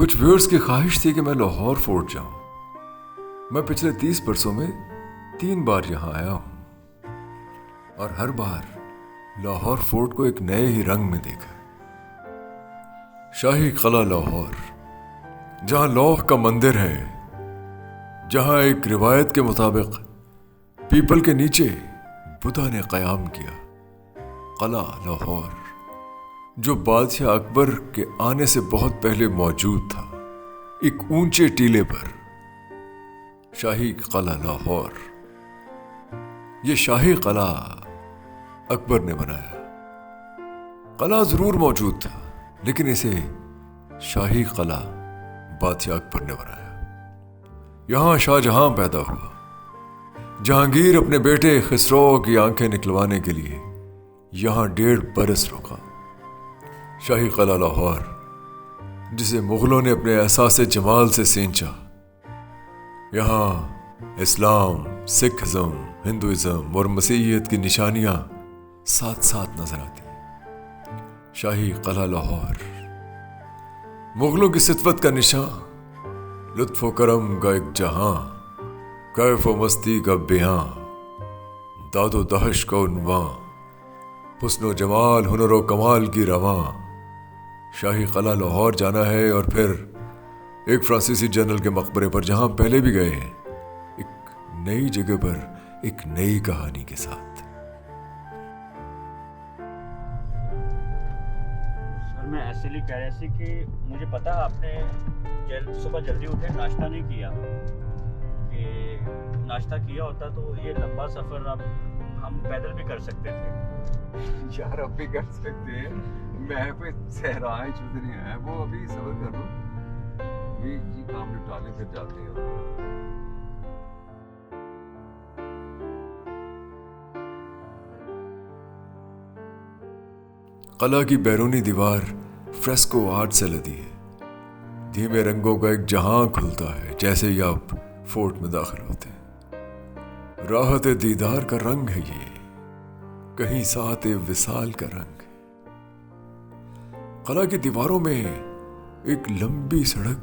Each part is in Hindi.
कुछ व्यूअर्स की ख्वाहिश थी कि मैं लाहौर फोर्ट जाऊं। मैं पिछले 30 बरसों में 3 बार यहां आया हूं और हर बार लाहौर फोर्ट को एक नए ही रंग में देखा। शाही किला लाहौर, जहां लौह का मंदिर है, जहां एक रिवायत के मुताबिक पीपल के नीचे बुद्धा ने कयाम किया। किला लाहौर जो बादशाह अकबर के आने से बहुत पहले मौजूद था, एक ऊंचे टीले पर। शाही किला लाहौर, ये शाही किला अकबर ने बनाया। किला जरूर मौजूद था, लेकिन इसे शाही किला बादशाह अकबर ने बनाया। यहां शाहजहां पैदा हुआ। जहांगीर अपने बेटे खिसरो की आंखें निकलवाने के लिए यहां 1.5 बरस रुका। शाही किला लाहौर, जिसे मुगलों ने अपने एहसास जमाल से सींचा। यहां इस्लाम, सिखिज्म, हिंदुइज्म और मसीहियत की निशानियां साथ साथ नजर आती। शाही किला लाहौर मुगलों की सितवत का निशान, लुत्फ व करम का एक जहां, कैफ व मस्ती का बेहां, दादो दहश का उन्वां, हुस्न जमाल हुनर व कमाल की रवां। शाही किला लाहौर जाना है और फिर एक फ्रांसीसी जनरल के मकबरे पर, जहां पहले भी गए हैं, एक नई जगह पर एक नई कहानी के साथ। सर मैं ऐसे लिए कह रहे थे कि मुझे पता आपने सुबह जल्दी उठे, नाश्ता नहीं किया। कि नाश्ता किया होता तो ये लंबा सफ़र अब हम पैदल भी कर सकते थे। यार अब भी कर सकते हैं। मैं कोई सहराए चौधरी है, वो अभी सबर कर लो, ये काम निपटा लें फिर जाते हैं। किला की बैरूनी दीवार फ्रेस्को आर्ट से लदी है। धीमे रंगों का एक जहां खुलता है जैसे ही आप फोर्ट में दाखिल होते हैं। राहत दीदार का रंग है ये, कहीं साथ विसाल का रंग। किला की दीवारों में एक लंबी सड़क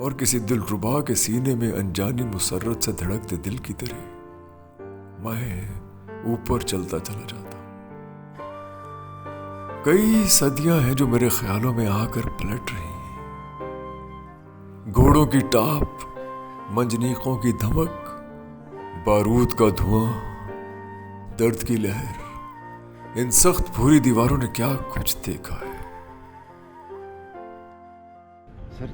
और किसी दिलरुबा के सीने में अनजानी मुसर्रत से धड़कते दिल की तरह मैं ऊपर चलता चला जाता। कई सदियां हैं जो मेरे ख्यालों में आकर पलट रही हैं। घोड़ों की टाप, मंजनीकों की धमक, बारूद का धुआं, दर्द की लहर। इन सख्त भूरी दीवारों ने क्या कुछ देखा है। सर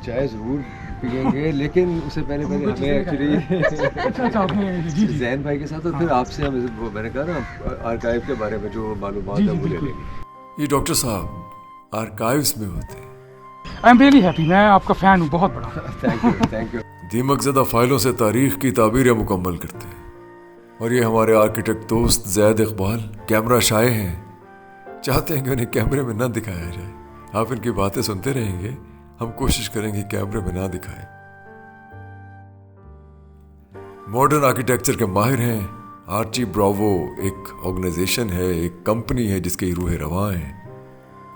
चाय जरूर पियेंगे, लेकिन उससे पहले हमें एक्चुअली जैन भाई के साथ और फिर आपसे हम, मैंने कहा ना, आर्काइव के बारे में जो मालूमात है वो ले लेंगे। ये डॉक्टर साहब आर्काइव्स में होते हैं। आई एम रियली हैप्पी, मैं आपका फैन हूँ, बहुत बड़ा। Thank you. दीमकज़दा फाइलों से तारीख की ताबीरें मुकम्मल करते हैं। और ये हमारे आर्किटेक्ट दोस्त जैद इकबाल कैमरा शाये हैं, चाहते हैं कि उन्हें कैमरे में ना दिखाया जाए। आप इनकी बातें सुनते रहेंगे, हम कोशिश करेंगे कैमरे में ना दिखाएं। मॉडर्न आर्किटेक्चर के माहिर हैं। आर्ची ब्रावो एक ऑर्गेनाइजेशन है, एक कंपनी है जिसकी रूह रवां है,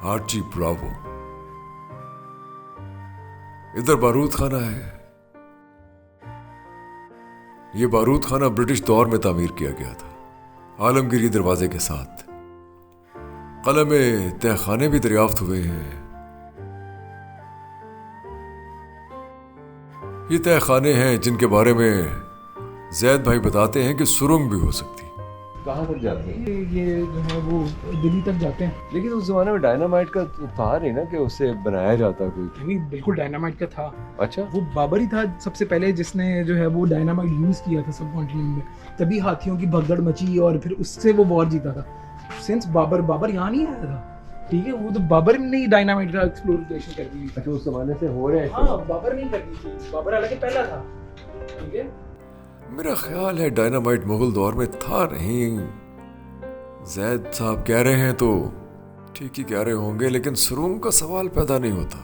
आर्ची ब्रावो। इधर बारूद खाना है। यह बारूद खाना ब्रिटिश दौर में तामीर किया गया था, आलमगीरी दरवाजे के साथ। किले में तहखाने भी दरियाफ्त हुए हैं। ये तहखाने हैं जिनके बारे में जैद भाई बताते हैं कि सुरंग भी हो सकती। कहाँ तक जाते हैं? ये जो है वो दिल्ली तक जाते हैं। लेकिन उस जमाने में डायनामाइट का था नहीं ना कि उससे बनाया जाता कोई। नहीं, बिल्कुल डायनामाइट का था। अच्छा, वो बाबर ही था सबसे पहले जिसने जो है वो डायनामाइट यूज किया था सब कॉन्टिनेंट में, तभी हाथियों की भगदड़ मची और फिर उससे वो वॉर जीता था। सिंस बाबर यहाँ नहीं आया था, ठीक है, वो तो बाबर ने ही डायनामाइट का एक्सप्लोरेशन कर दी। अच्छा, उस जमाने से हो रहे हैं। हाँ, बाबर नहीं कर दी थी, बाबर हालांकि पहला था, ठीक है। मेरा ख्याल है डायनामाइट मुगल दौर में था नहीं। जैद साहब कह रहे हैं तो ठीक ही कह रहे होंगे, लेकिन सुरंग का सवाल पैदा नहीं होता।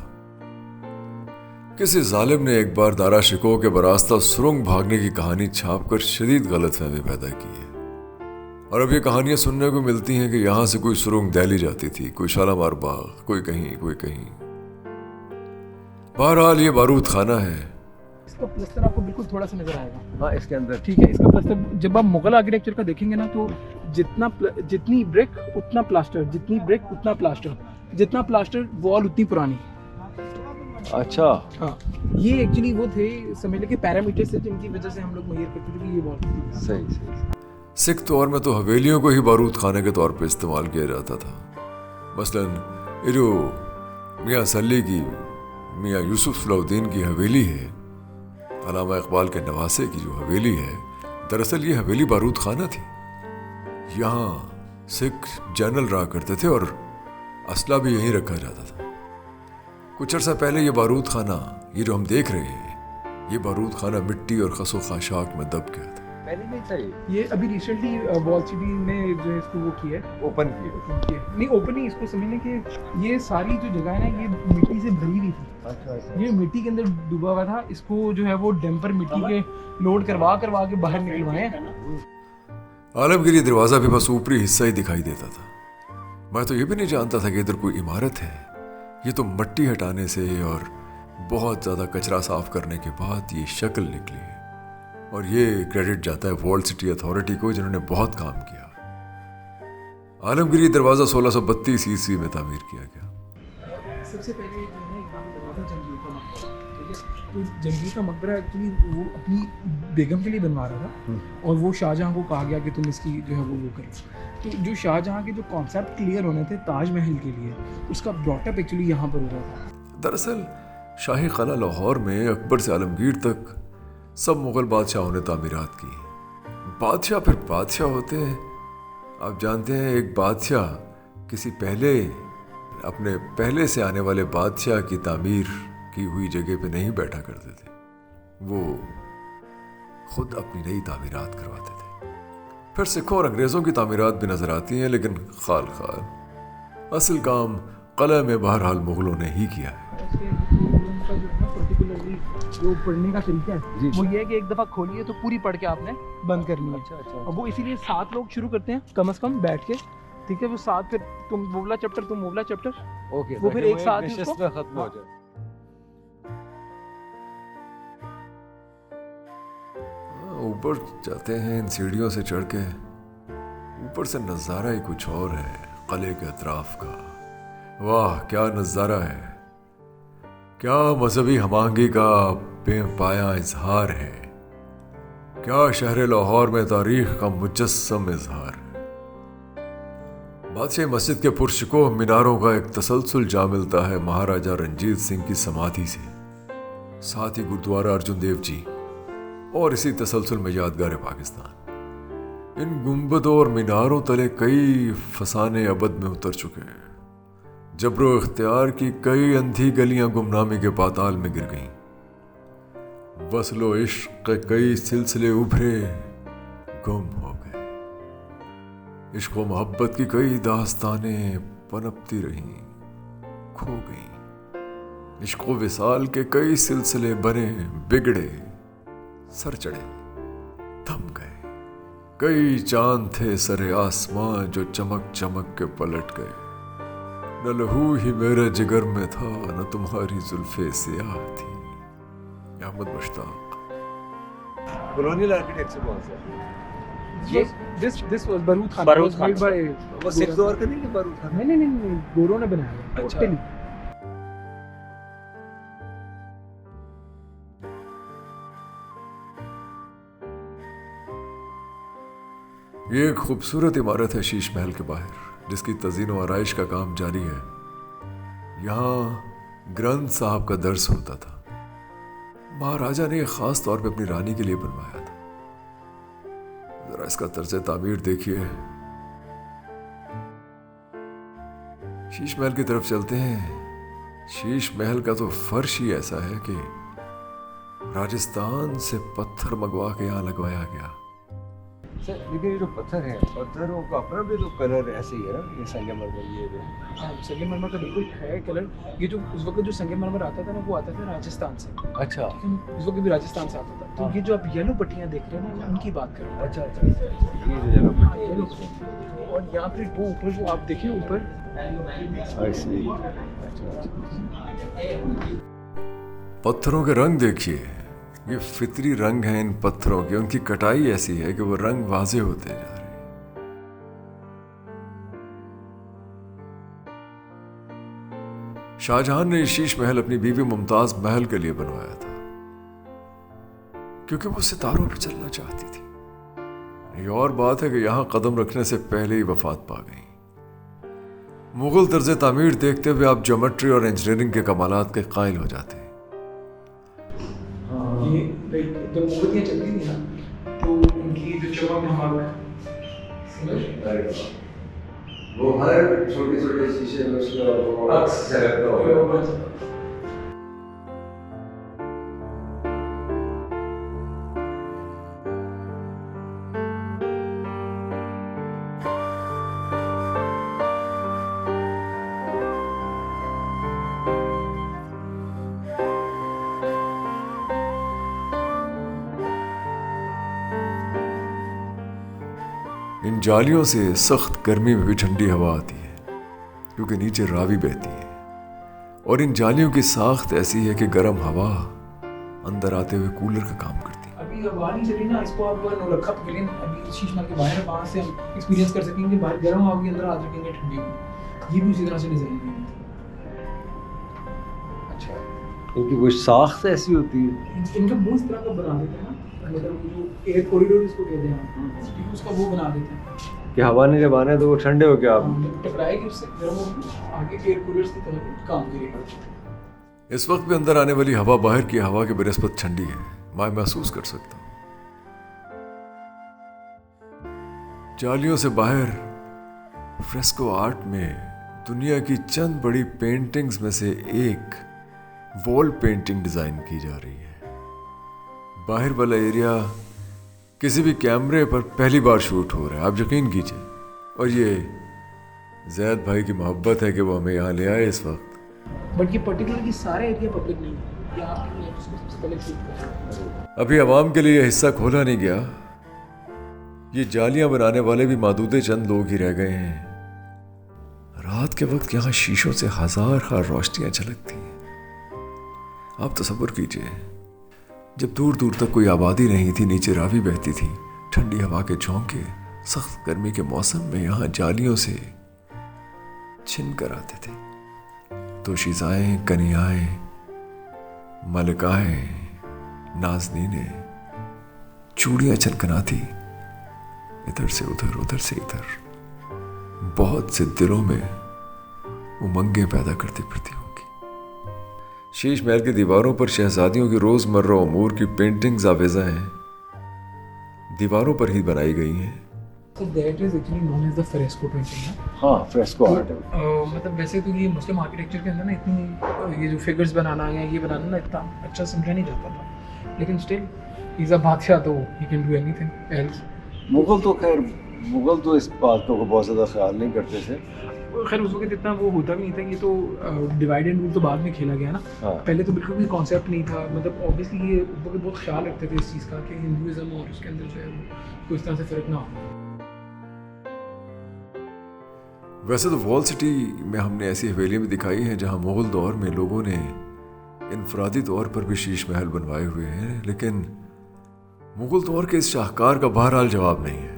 किसी जालिम ने एक बार दारा शिकोह के बरास्ता सुरंग भागने की कहानी छापकर शदीद गलतफहमी पैदा की है। और अब ये कहानियां सुनने को मिलती हैं कि यहां से कोई सुरंग दहली जाती थी, कोई शालामार बाग, कोई कहीं कोई कहीं। बहरहाल ये बारूद खाना है। इसका प्लस्तर आपको बिल्कुल थोड़ा सा नजर आएगा। हाँ, इसके अंदर ठीक है, इसका प्लस्तर जब आप मुगल आर्किटेक्चर का देखेंगे ना, तो जितनी ब्रिक उतना प्लास्टर, जितनी ब्रिक उतना प्लास्टर, जितना प्लास्टर वॉल उतनी पुरानी। अच्छा, हाँ, ये एक्चुअली वो थे, समझ लें कि पैरामीटर्स थे जिनकी वजह से हम लोग मुहैया करते थे कि ये वॉल। सही सही। सिख दौर में तो हवेलियों को ही बारूद खाने के तौर पे इस्तेमाल किया जाता था। मसलन ये जो मियाँ सल्ली की, मियाँ यूसुफ सलाउद्दीन की हवेली है, अल्लामा इकबाल के नवासे की जो हवेली है, दरअसल ये हवेली बारूद खाना थी। यहाँ सिख जनरल रहा करते थे और असला भी यहीं रखा जाता था। कुछ अर्सा पहले ये बारूद खाना, ये जो हम देख रहे हैं, ये बारूद खाना मिट्टी और खसो खाशाक में दब गया था। पहले नहीं था ये अभी रिसेंटली वॉल सिटी ने जो है इसको वो किया है, ओपन किया। नहीं ओपन नहीं, इसको समझ लें कि ये सारी जो जगह है ना, ये मिट्टी से भरी हुई थी। अच्छा, ये मिट्टी के अंदर डूबा हुआ था, इसको जो है वो डंपर मिट्टी के लोड करवा के बाहर निकलवाए हैं। आलमगीरी दरवाज़ा भी बस ऊपरी हिस्सा ही दिखाई देता था। मैं तो ये भी नहीं जानता था कि इधर कोई इमारत है। ये तो मट्टी हटाने से और बहुत ज़्यादा कचरा साफ करने के बाद ये शक्ल निकली है, और ये क्रेडिट जाता है वॉल सिटी अथॉरिटी को, जिन्होंने बहुत काम किया। आलमगीरी दरवाज़ा 1632 ईस्वी में तामीर किया गया। सबसे पहले जो है यहाँ पे बना था जंगीर का मकबरा, ठीक है। तो जंगीर का मकबरा एक्चुअली वो अपनी बेगम के लिए बनवा रहा था, और वो शाहजहाँ को कहा गया कि तुम इसकी जो है वो करो। तो जो शाहजहाँ के जो कॉन्सेप्ट क्लियर होने थे ताजमहल के लिए, उसका ब्रॉटअप एक्चुअली यहाँ पर हुआ था। दरअसल शाही क़ला लाहौर में अकबर से आलमगीर तक सब मुग़ल बादशाहों ने तामीरात की। बादशाह फिर बादशाह होते हैं। आप जानते हैं, एक बादशाह किसी अपने पहले से आने वाले बादशाह की तामीर की हुई जगह पे नहीं बैठा करते थे, वो खुद अपनी नई तामीरात करवाते थे। फिर सिखों और अंग्रेज़ों की तामीरात भी नज़र आती हैं, लेकिन खाल असल काम क़लअ में बहरहाल मुग़लों ने ही किया है। जो पढ़ने का तरीका है वो ये है कि एक दफ़ा खोलिए तो पूरी पढ़ के आपने बंद करनी है। अच्छा। और वो इसीलिए 7 लोग शुरू करते हैं कम से कम बैठ के, ठीक है। वो 7, फिर तुम वो वाला चैप्टर, तुम वो वाला चैप्टर, ओके, वो फिर एक साथ ही उसको खत्म हो जाए। ऊपर जाते हैं इन सीढ़ियों से चढ़ के, ऊपर से नज़ारा ही कुछ और है क़लअे के अतराफ का। वाह क्या नज़ारा है, क्या मजहबी हमांगी का बेपाया इजहार है, क्या शहर लाहौर में तारीख का मुजस्सम इजहार है। बादशाह मस्जिद के पुरशकोह मीनारों का एक तसलसल जा मिलता है महाराजा रंजीत सिंह की समाधि से, साथ ही गुरुद्वारा अर्जुन देव जी, और इसी तसलसल में यादगार पाकिस्तान। इन गुंबदों और मीनारों तले कई फसाने अबद में उतर चुके हैं। जबरो इख्तियार की कई अंधी गलियां गुमनामी के पाताल में गिर गईं। वस्लो इश्क के कई सिलसिले उभरे गुम हो गए। इश्क व मोहब्बत की कई दास्तानें पनपती रहीं, खो गईं। इश्क व विसाल के कई सिलसिले बने, बिगड़े, सर चढ़े, थम गए। कई चांद थे सरे आसमां जो चमक चमक के पलट गए। न लहू ही मेरे जिगर में था, न तुम्हारी जुल्फे सियाह थी। अहमद मुश्ताक। कॉलोनियल आर्किटेक्चर कौन सा है? दिस वाज बारूद खान। बारूद खान। वो सिख दौर का नहीं है बारूद खान? नहीं, गोरों ने बनाया है अच्छा। टोटली। ये एक खूबसूरत इमारत है शीश महल के बाहर, जिसकी तज़ीन व आराइश का काम जारी है। यहाँ ग्रंथ साहब का दर्स होता था। महाराजा ने ख़ास तौर पे अपनी रानी के लिए बनवाया था। ज़रा इसका तर्ज तामीर देखिए। शीश महल की तरफ चलते हैं। शीश महल का तो फर्श ही ऐसा है कि राजस्थान से पत्थर मंगवा के यहाँ लगवाया गया। सर, लेकिन ये जो पत्थर है, पत्थरों का अपना भी तो कलर ऐसे ही है ना, ये संगमरमर, ये भी। हाँ, संगमरमर का बिल्कुल है कलर। ये जो उस वक्त जो संगमरमर आता था ना, वो आता था राजस्थान से। अच्छा उस वक्त भी राजस्थान से आता था। तो हाँ। ये जो आप येलो पट्टियाँ देख रहे हैं ना, उनकी बात कर रहे हैं। अच्छा, ये जो जगह हाँ, येलो पट्टी। और यहाँ पे वो ऊपर जो आप देखें ऊपर, पत्थरों के रंग देखिए, ये फितरी रंग हैं इन पत्थरों के। उनकी कटाई ऐसी है कि वो रंग वाजे होते जा रहे हैं। शाहजहां ने शीश महल अपनी बीवी मुमताज महल के लिए बनवाया था, क्योंकि वो सितारों पर चलना चाहती थी। ये और बात है कि यहां कदम रखने से पहले ही वफात पा गई। मुगल तर्ज तामीर देखते हुए आप ज्योमेट्री और इंजीनियरिंग के कमालात के कायल हो जाते हैं। ये जब मोमबत्तियाँ चलती थी ना, तो इनकी जो चमक धमाका है, वो हर छोटे छोटे शीशे में उसका वो अक्स झलकता होगा। इन जालियों से सख्त गर्मी में भी ठंडी हवा आती है, क्योंकि नीचे रावी बहती है। और इन जालियों की साख्त ऐसी है कि गर्म हवा अंदर आते हुए कूलर का काम करती है। अभी हवा नहीं चली ना, इसको आप नौलखा पवेलियन अभी शीश महल के बाहर, वहाँ से हम एक्सपीरियंस कर सकेंगे। बाहर गर्म हवा के अंदर हाथ रखेंगे ठंडी होगी। ये भी उसी तरह से डिजाइन है। अच्छा, क्योंकि वो साख्त ऐसी होती है। इनका मुंह इस तरह का बना देते हैं ना, मतलब जो एयर कॉरिडोर इसको कहते हैं, उसका वो बना देते हैं कि हवा ने जब आना है तो वो ठंडे हो गया, आप टकराएगी उससे, गर्म होगी, आगे एयर कूलर्स की तरह काम करेगा। इस वक्त भी अंदर आने वाली हवा बाहर की हवा की बनिस्बत ठंडी है, मैं महसूस कर सकता हूं। जालियों से बाहर फ्रेस्को आर्ट में दुनिया की चंद बड़ी पेंटिंग्स में से एक वॉल पेंटिंग डिजाइन की जा रही है। बाहर वाला एरिया किसी भी कैमरे पर पहली बार शूट हो रहा है, आप यकीन कीजिए। और ये जैद भाई की मोहब्बत है कि वो हमें यहाँ ले आए इस वक्त। बट ये पर्टिकुलरली सारा एरिया पब्लिक नहीं है, ये आपके लिए जिसको सबसे पहले शूट कर। अभी आवाम के लिए यह हिस्सा खोला नहीं गया। ये जालियां बनाने वाले भी मादूदे चंद लोग ही रह गए हैं। रात के वक्त यहाँ शीशों से हजार रोशनियां झलकती हैं। आप तसव्वुर कीजिए, जब दूर दूर तक कोई आबादी नहीं थी, नीचे रावी बहती थी, ठंडी हवा के झोंके सख्त गर्मी के मौसम में यहाँ जालियों से छिन कर आते थे। तो शीज़ाएं, कनियाएं, मलकाएं, नाज़नीने, चूड़ियां छनकनाती, इधर से उधर, उधर से इधर, बहुत से दिलों में उमंगें पैदा करती फिरती होंगी। शीश महल की दीवारों पर शहजादियों की रोजमर्रा उमूर की पेंटिंग्स आवेजा हैं, दीवारों पर ही बनाई गई हैं। So that is actually known as the fresco painting ना। हाँ, फ्रेस्को आर्ट है। मतलब वैसे तो ये मुस्लिम आर्किटेक्चर के अंदर ना इतनी ये जो फिगर्स बनाना या ये बनाना ना इतना अच्छा समझा नहीं जाता था, लेकिन स्टिल इज़ अ बादशाह, तो he can do anything else. Mughal तो इस बात को बहुत ज़्यादा ख्याल नहीं करते थे। खैर उस वक्त इतना वो होता भी नहीं था, ये तो डिवाइड एंड रूल तो बाद में खेला गया ना। हाँ। पहले तो बिल्कुल भी कॉन्सेप्ट नहीं था, मतलब ऑब्वियसली ये उस वक्त बहुत ख्याल रखते थे इस चीज़ का कि हिंदुज़म और उसके अंदर जो है वो कोई इस तरह से फ़र्क ना हो। वैसे तो वॉल सिटी में हमने ऐसी हवेलियां भी दिखाई हैं जहां मुगल दौर में लोगों ने इनफरादी तौर पर भी शीश महल बनवाए हुए हैं, लेकिन मुगल दौर के इस शाहकार का बहरहाल जवाब नहीं है।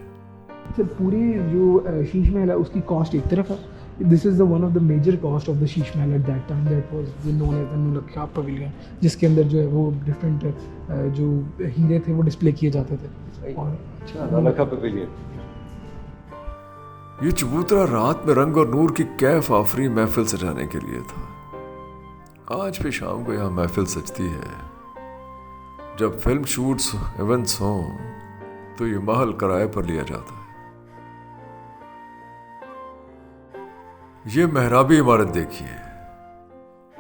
सर पूरी जो शीश महल है उसकी कॉस्ट एक तरफ है। This is the one of the major cost of the Sheesh Mahal at that time, that was known as the Naulakha pavilion, जिसके अंदर जो है वो डिफरेंट जो हीरे थे वो डिस्प्ले किए जाते थे। और अच्छा, नौलखा पवेलियन। ये चबूतरा रात में रंग और नूर की कैफ आफरी महफिल सजाने के लिए था। आज भी शाम को यहाँ महफिल सजती है। जब फिल्म शूट्स इवेंट्स हों तो ये महल किराए पर लिया जाता है। ये मेहराबी इमारत देखिए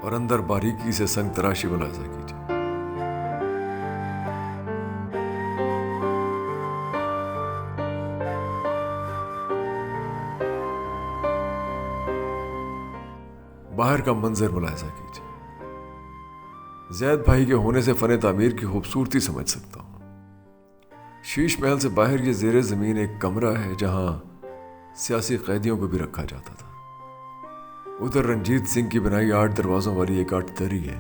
और अंदर बारीकी से संग तराशी मुलाजा कीजिए। बाहर का मंजर मुलाजा कीजिए। जैद भाई के होने से फन तामीर की खूबसूरती समझ सकता हूं। शीश महल से बाहर ये ज़ेरे ज़मीन एक कमरा है जहां सियासी कैदियों को भी रखा जाता था। उधर रंजीत सिंह की बनाई 8 दरवाज़ों वाली एक 8 दरी है।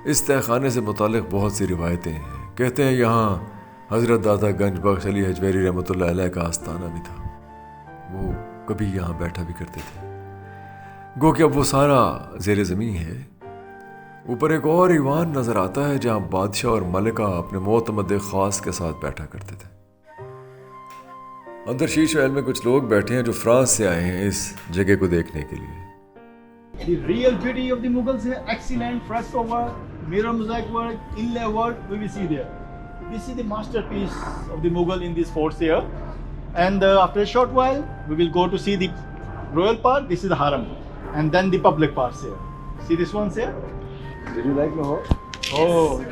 इस तहखाने से मुतालिक बहुत सी रिवायतें हैं। कहते हैं यहाँ हज़रत दादा गंज बख्श अली हजवेरी रहमतुल्लाह अलैह का आस्थाना भी था। वो कभी यहाँ बैठा भी करते थे। गो कि अब वो सारा ज़ेर ज़मीं है। ऊपर एक और ईवान नज़र आता है जहाँ बादशाह और मलिका अपने मोतमद ख़ास के साथ बैठा करते थे। अंदर शीश महल में कुछ लोग बैठे हैं जो फ्रांस से आए हैं इस जगह को देखने के लिए। The real beauty of the Mughals here, excellent fresco work, mirror mosaic work, inlay work, we will see there. This is the masterpiece of the Mughal in these forts here. And after a short while, we will go to see the royal part. This is the harem. And then the public parts here. See this one's here? Did you like Lahore? Oh,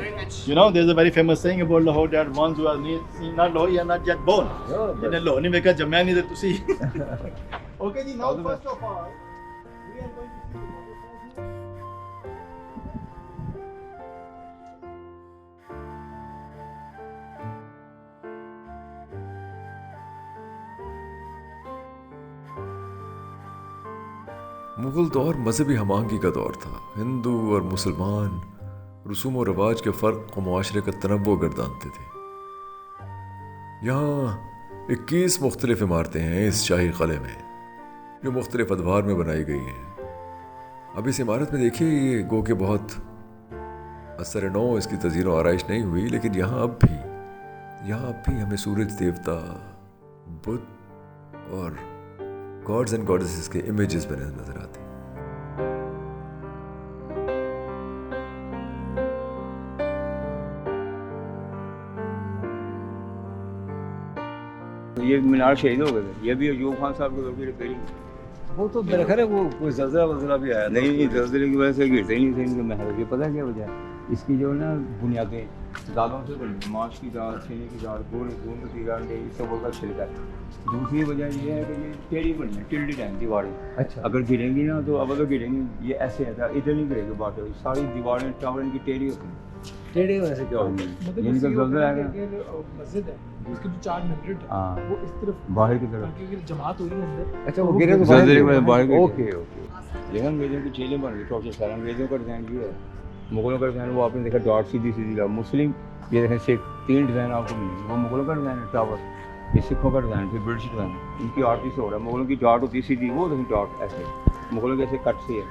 you know, there's a very famous saying about Lahore that ones who are not Lahore, are not yet born. Yeah, but- In Lahore, नहीं देखा जम्या नहीं तो see. Okay, ji, now first of all, we are going to see the waterfalls here. Mughal दौर मजहबी हमांगी का दौर था। हिंदू और मुसलमान रसूम व रवाज के फ़र्क को मुआशरे का तनव्वुर गर्दानते थे। यहाँ 21 मुख्तलिफ इमारतें हैं इस शाही क़ले में, जो मुख्तलिफ अदवार में बनाई गई हैं। अब इस इमारत में देखिए, ये गो के बहुत असर नौ इसकी तज़ीर व आराइश नहीं हुई, लेकिन यहाँ अब भी हमें सूरज देवता, बुद्ध और गॉड्स एंड गॉडेसेस के इमेजेस बने नजर आते हैं। ये मीनार शहीद हो गए थे। ये भी अयूब खान साहब के लोग रिपेयरिंग। वो तो मेरा ख्याल है वो कोई ज़लज़ला वज़ला भी आया। नहीं, ज़लज़ले की वजह से गिरते ही नहीं थे इनके महल। ये पता है क्या वजह है? इसकी जो ना बुनियादें दालों से बनी, माश की दाल, छेने की दाल, गोंद की दाल, ये सब का छिलका। दूसरी वजह ये है कि ये टेढ़ी बनी है, टिल्डी टाइम दीवारें। अच्छा, अगर गिरेंगी ना तो अब अगर गिरेंगी, ये ऐसे है, इधर नहीं गिरेगी बातें, सारी दीवारें टावर इनकी टेढ़ी होती हैं। टेढ़ी वजह से क्या होगी? इनका ज़लज़ला आएगा। मस्जिद है उसके जो 4 मिनट है, हाँ, वो इस तरफ बाहर की तरफ। क्योंकि जमात हो रही है अंदर। अच्छा, वो गिरे तो ज़लज़ले में बाहर की। ओके। लेकिन अंग्रेजों की जेलें बन गई, टॉर्चर सारा अंग्रेजों का डिज़ाइन ये है। मुगलों का डिज़ाइन वो आपने देखा डॉट सीधी का। मुस्लिम ये देखें से 3 डिज़ाइन आपको मिलेंगे। वो मुगलों का डिज़ाइन है टावर, ये सिखों का डिज़ाइन, फिर ब्रिटिश डिज़ाइन। इनकी आर्ट से हो रहा है। मुगलों की डॉट होती है सीधी, वो देखें डॉट ऐसे। मुगलों के ऐसे कट से है।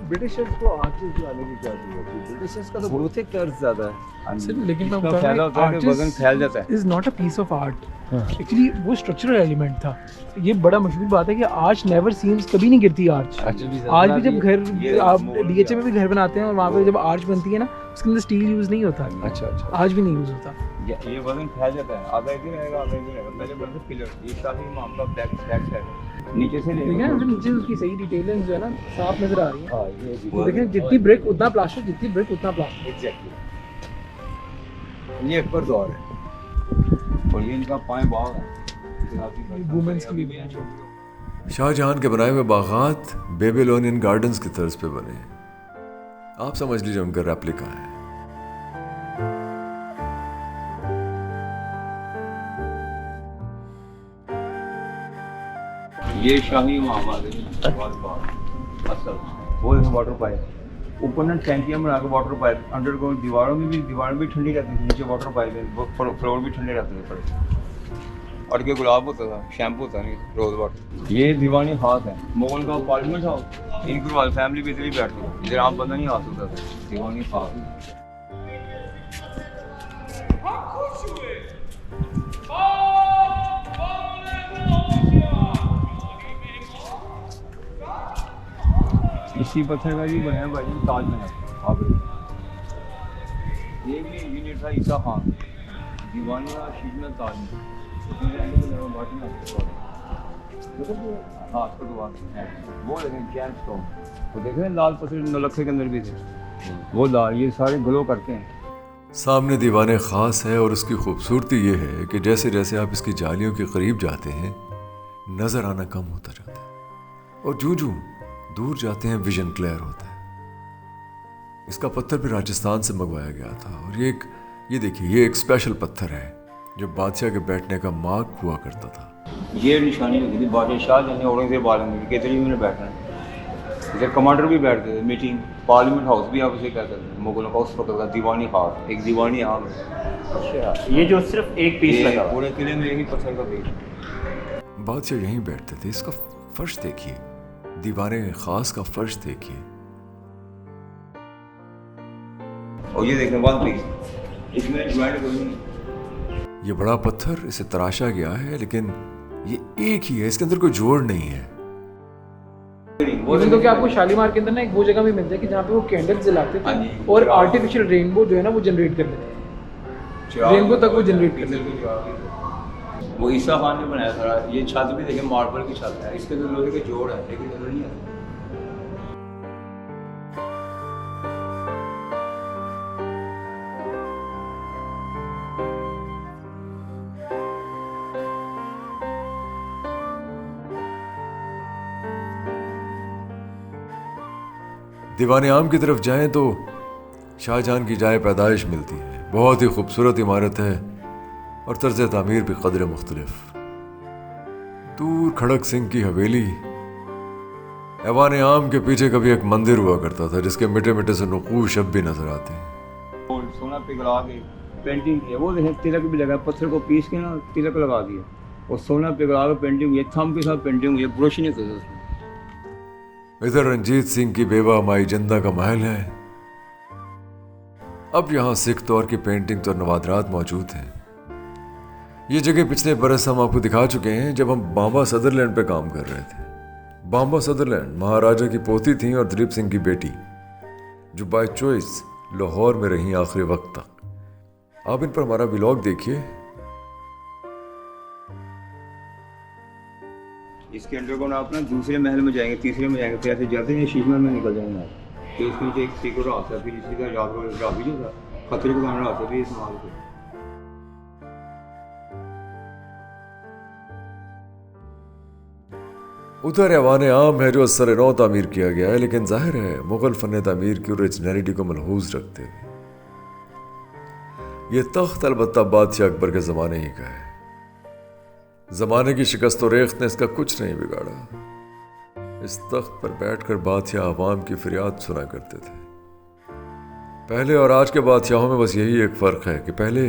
ब्रिटिशर्स को आर्टिस्ट लाने की क्या जरूरत है? ब्रिटिशर्स का तो बहुत ही कर्ज ज़्यादा है। सर, लेकिन मैं इसका बता फायदा होता है कि वजन फैल जाता है। Is not a piece of art. Actually वो स्ट्रक्चरल एलिमेंट था। ये बड़ा मशहूर बात है कि आर्च नेवर सीम्स, कभी नहीं गिरती आर्च। आज भी जब घर आप डीएचए में भी घर बनाते हैं और वहाँ पे जब आर्च बनती है ना, उसके अंदर स्टील यूज नहीं होता। अच्छा, आज भी नहीं यूज होता। ये वजन फैल जाता है। आधा इधर रहेगा, आधा इधर रहेगा। पहले बनते पिलर, ये शादी मामला बैक साइड नीचे से ठीक है, नीचे उसकी सही डिटेलिंग जो है ना साफ नजर आ रही है। हां, ये देखें, जितनी ब्रिक उतना प्लास्टर, जितनी ब्रिक उतना प्लास्टर। एग्जैक्टली। ये अकबर दौर है और ये इनका पाए बाग है। वुमेन्स की भी शाहजहां के बनाए हुए बागात बेबीलोनियन गार्डन्स की तर्ज पे बने हैं। आप समझ लीजिए उनका रेप्लिका है। ये शाही महाबाद है। असल वो है वाटर पाइप। ऊपर ना टैंकियाँ बना के वाटर पाइप अंडरग्राउंड दीवारों में भी ठंडी रहती थी। नीचे वाटर पाइप है, फ्लोर भी ठंडे रहते थे पड़े। और के गुलाब होता था, शैम्पू होता नहीं, रोज वाटर। ये दीवानी खास है। मुगल का पार्लियामेंट हाउस, इनकी रॉयल फैमिली भी इधर ही बैठती थी। इधर आम बंदा नहीं आ सकता था। दीवानी खास। इसी पत्थर का भी बनाया भाई ताजमहल आगरा। ये भी इंजीनियर था ईसा खान। दीवानी का शीश में ताजमहल। हाँ, वो देखें जैमस्टोन, वो देख रहे हैं लाल पत्थर नौलक्खे के अंदर भी थे। वो लाल, ये सारे ग्लो करते हैं। सामने दीवाने ख़ास है और उसकी खूबसूरती ये है कि जैसे जैसे आप इसकी जालियों के करीब जाते हैं, नज़र आना कम होता जाता है और जूं दूर जाते हैं विजन क्लियर होता है। इसका पत्थर भी राजस्थान से मंगवाया गया था और ये देखिए, ये एक स्पेशल पत्थर है जो बादशाह के बैठने का मार्ग हुआ करता था। ये निशानी लगी थी बादशाह ने औरंगजेब आलम की, किधर ही मैंने बैठना है। इधर कमांडर भी बैठते थे, मीटिंग, पार्लियामेंट हाउस भी आप उसे कह सकते हैं, मुगलों का उस वक्त का दीवानी हाल, एक दीवानी हाल है। अच्छा, ये जो सिर्फ एक पीस ये लगा हुआ है। पूरे किले में यही पत्थर का पीस। बादशाह यहीं बैठते थे। इसका फर्श देखिए, दीवाने खास का फर्श देखिए। और ये देखें वन पीस, इसमें ज्वाइंट कोई नहीं। ये बड़ा पत्थर, इसे तराशा गया है, लेकिन ये एक ही है, इसके अंदर कोई जोड़ नहीं है। इवन तो कि आपको शालीमार के अंदर ना एक वो जगह भी मिलता है कि जहाँ पे वो कैंडल्स जलाते हाँ थे जी। और आर्टिफिशियल रेनबो जो है ना वो जनरेट कर लेते थे। रेनबो तक वो जनरेट कर लेते थे। वो ईसा खान ने बनाया था। ये छत भी देखें मार्बल की छत है, इसके तो लोहे के जोड़ है लेकिन नजर नहीं आता। दीवाने आम की तरफ जाएं तो शाहजहां की जाए पैदाइश मिलती है। बहुत ही खूबसूरत इमारत है और तर्ज तामीर भी कदर मुख्तलिफ। दूर खड़क सिंह की हवेली, ऐवान आम के पीछे कभी एक मंदिर हुआ करता था जिसके मिटे मिटे से नकूश अब भी नजर आते हैं। और सोना पिघला के पेंटिंग की है, वो देखें तिलक भी लगा, पत्थर को पीस के ना तिलक लगा दिया और सोना पिघला के पेंटिंग हुई है, थंब के साथ पेंटिंग हुई है, ब्रश नहीं था उसमें। इधर रंजीत सिंह की बेवा माई जिंदा का महल है। अब यहाँ सिख दौर की पेंटिंग और नवादरात मौजूद हैं। ये जगह पिछले बरस हम आपको दिखा चुके हैं जब हम बांबा सदरलैंड पे काम कर रहे थे। बांबा सदरलैंड महाराजा की पोती थी और दिलीप सिंह की बेटी, जो बाय चॉइस लाहौर में रही आखिरी वक्त तक। आप इन पर हमारा व्लॉग देखिए। इसके अंडर को आप ना दूसरे महल में जाएंगे, तीसरे में जाएंगे, फिर ऐसे जाते हैं शीश महल में निकल जाएंगे आप। फिर उसके नीचे एक सीक्रेट हाउस है, फिर इसी का राबी जो था खतरे को गाना हाउस भी इस्तेमाल किया। उधर ऐवान आम है जो सर नौ तामीर किया गया है, लेकिन जाहिर है मुगल फन तामीर की ओरिजिनलिटी को मलहूज रखते हुए। ये तख्त अलबत्ता बादशाह अकबर के ज़माने ही का है। ज़माने की शिकस्त और रेख्त ने इसका कुछ नहीं बिगाड़ा। इस तख्त पर बैठकर बादशाह अवाम की फरियाद सुना करते थे। पहले और आज के बादशाहों में बस यही एक फ़र्क है कि पहले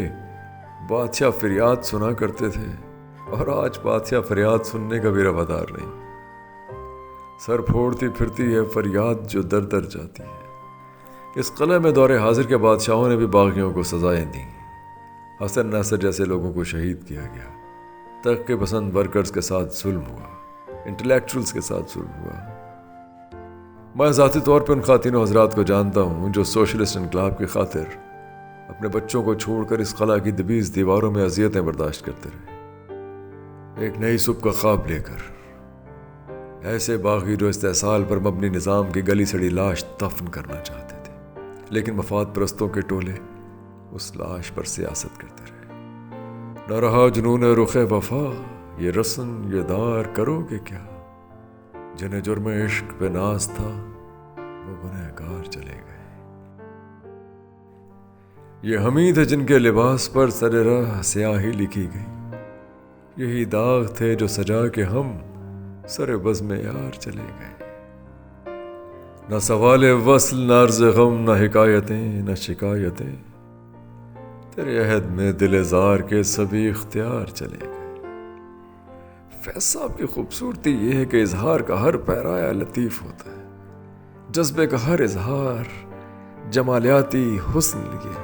बादशाह फरियाद सुना करते थे और आज बादशाह फरियाद सुनने का भी रवादार नहीं। सर फोड़ती फिरती है फरियाद जो दर दर जाती है। इस किले में दौरे हाजिर के बादशाहों ने भी बागियों को सजाएं दी। हसन नासर जैसे लोगों को शहीद किया गया। तर्क पसंद वर्कर्स के साथ जुल्म हुआ, इंटेलेक्चुअल्स के साथ जुल्म हुआ। मैं ज़ाती तौर पर उन खातिनों हजरात को जानता हूँ जो सोशलिस्ट इनकलाब की खातिर अपने बच्चों को छोड़कर इस कला की दबीज दीवारों में अजियतें बर्दाश्त करते रहे, एक नई सुबह का ख्वाब लेकर। ऐसे बागी जो इस्तेसाल पर मबनी निज़ाम की गली सड़ी लाश दफन करना चाहते थे, लेकिन मफाद परस्तों के टोले उस लाश पर सियासत करते रहे। न रहा जुनून रुखे वफा, ये रस्म ये दार करोगे क्या। जिन्हें जुर्म इश्क पे नाज था वो गुनहगार चले गए। ये हमीद है जिनके लिबास पर सरे राह स्याही लिखी गई। यही दाग थे जो सजा के हम सरे बज़ में यार चले गए। न सवाले वस्ल न अर्ज़ गम न हिकायतें न शिकायतें, तेरे अहद में दिल ज़ार के सभी इख्तियार चले गए। फैज़ साहब की खूबसूरती यह है कि इजहार का हर पैराया लतीफ़ होता है। जज्बे का हर इजहार जमालियाती हुस्न लिए।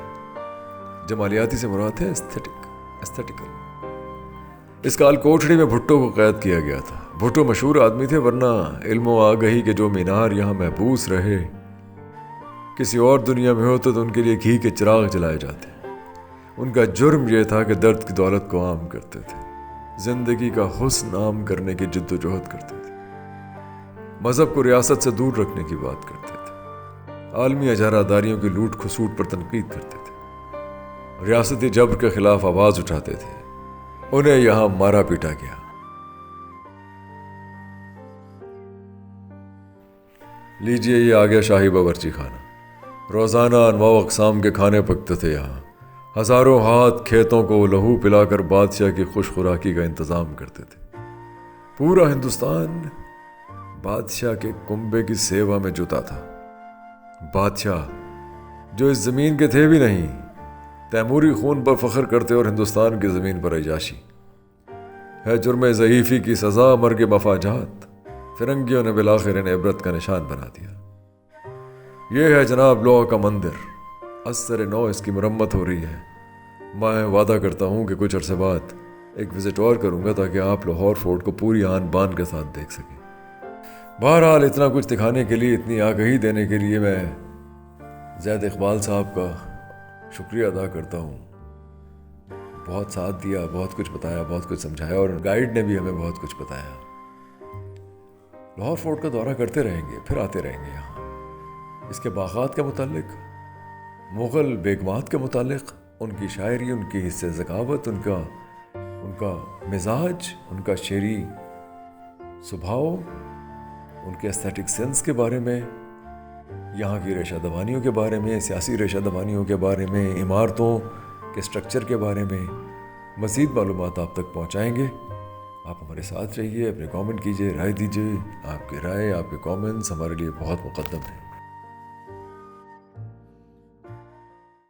जमालियाती से मुराद है एस्थेटिकल। इस काल कोठड़ी में भुट्टो को कैद किया गया था। भुट्टो मशहूर आदमी थे, वरना इल्म आगही के जो मीनार यहाँ महबूस रहे किसी और दुनिया में होते तो उनके लिए घी के चिराग जलाए जाते। उनका जुर्म यह था कि दर्द की दौलत को आम करते थे, जिंदगी का हुस्न आम करने की जिद्दोजहद करते थे, मजहब को रियासत से दूर रखने की बात करते थे, आलमी इजारादारियों की लूट खसूट पर तनकीद करते थे, रियासती जबर के खिलाफ आवाज उठाते थे। उन्हें यहां मारा पीटा गया। लीजिए ये आ गया शाही बावर्ची खाना। रोजाना अनवाउ अक़साम के खाने पकते थे यहाँ। हजारों हाथ खेतों को लहू पिलाकर बादशाह की खुश खुराकी का इंतजाम करते थे। पूरा हिंदुस्तान बादशाह के कुंबे की सेवा में जुटा था। बादशाह जो इस ज़मीन के थे भी नहीं, तैमूरी खून पर फख्र करते और हिंदुस्तान की ज़मीन पर अय्याशी। है जुर्म ज़ईफ़ी की सज़ा मर्ग मफाजात, फिरंगियों ने बिलाखिर इन्हें इबरत का निशान बना दिया। ये है जनाब लौह का मंदिर, असर नौ इसकी मुरम्मत हो रही है। मैं वादा करता हूँ कि कुछ अरसे बाद एक विज़िट और करूँगा ताकि आप लाहौर फोर्ट को पूरी आन बान के साथ देख सकें। बहरहाल इतना कुछ दिखाने के लिए, इतनी आगाही देने के लिए मैं ज़ैद इकबाल साहब का शुक्रिया अदा करता हूँ। बहुत साथ दिया, बहुत कुछ बताया, बहुत कुछ समझाया और गाइड ने भी हमें बहुत कुछ बताया। लाहौर फोर्ट का दौरा करते रहेंगे, फिर आते रहेंगे यहाँ। इसके बागात के मुतालिक, मुग़ल बेगमात के मुतालिक, उनकी शायरी, उनकी हिस्से ज़कावत, उनका मिजाज, उनका शेरी स्वभाव, उनके एस्थेटिक सेंस के बारे में, यहाँ की रेशा दबानियों के बारे में, सियासी रेशा दबानियों के बारे में, इमारतों के स्ट्रक्चर के बारे में मज़ीद मालूमात आप तक पहुँचाएँगे। आप हमारे साथ रहिए, अपने कमेंट कीजिए, राय दीजिए। आपकी राय, आपके कमेंट्स हमारे लिए बहुत मुक़द्दम हैं।